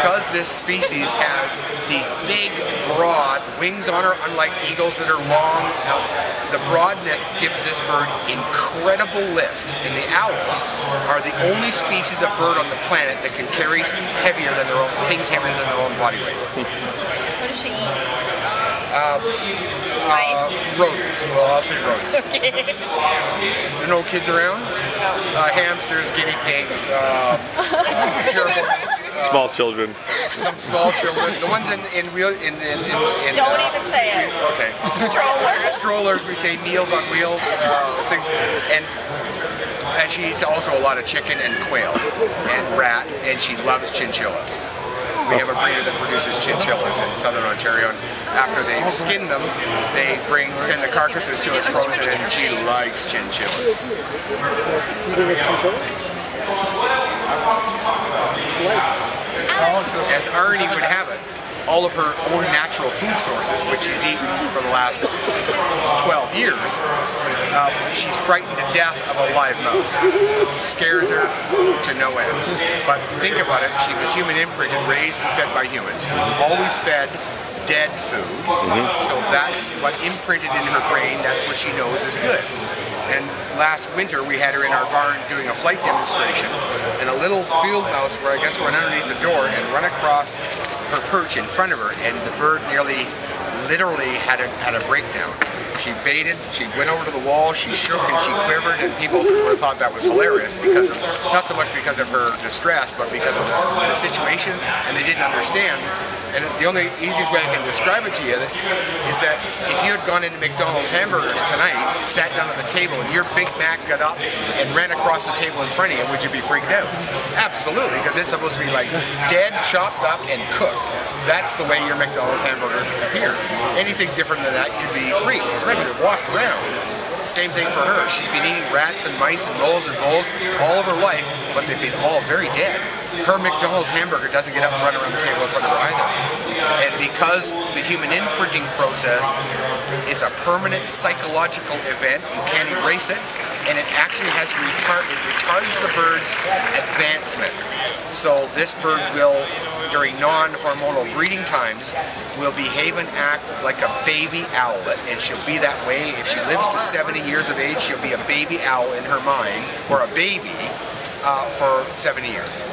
because this species has these big, broad wings on her, unlike eagles that are long, the broadness gives this bird incredible lift. And the owls are the only species of bird on the planet that can carry things heavier than their own body weight. What does she eat? Rodents. Well, I'll say rodents. Okay. There are no kids around? Hamsters, guinea pigs, gerbils. Small children. Some small children. The ones in Don't even say it. Okay. Strollers. Strollers, we say meals on wheels, things. And she eats also a lot of chicken and quail and rat, and she loves chinchillas. We have a breeder that produces chinchillas in southern Ontario, and after they've skinned them, they send the carcasses to us frozen, and she likes chinchillas. As Arnie would have it, all of her own natural food sources, which she's eaten for the last 12 years, she's frightened to death of a live mouse. Scares her to no end. But think about it, she was human imprinted, raised and fed by humans. Always fed dead food, so that's what imprinted in her brain, that's what she knows is good. And last winter we had her in our barn doing a flight demonstration, and a little field mouse, where I guess went underneath the door and run across her perch in front of her, and the bird literally had a breakdown. She baited, she went over to the wall, she shook and she quivered, and people thought that was hilarious because of, not so much because of her distress, but because of the situation, and they didn't understand. And the only easiest way I can describe it to you is that if you had gone into McDonald's hamburgers tonight, sat down at the table, and your Big Mac got up and ran across the table in front of you, would you be freaked out? Absolutely, because it's supposed to be like dead, chopped up, and cooked. That's the way your McDonald's hamburgers appears. Anything different than that, you'd be freaked, especially if you walked around. Same thing for her. She's been eating rats and mice and moles and voles all of her life, but they've been all very dead. Her McDonald's hamburger doesn't get up and run around the table in front of her either. And because the human imprinting process is a permanent psychological event, you can't erase it, and it actually has retards the bird's advancement. So this bird will, during non-hormonal breeding times, will behave and act like a baby owlet, and she'll be that way. If she lives to 70 years of age, she'll be a baby owl in her mind, or a baby for 70 years.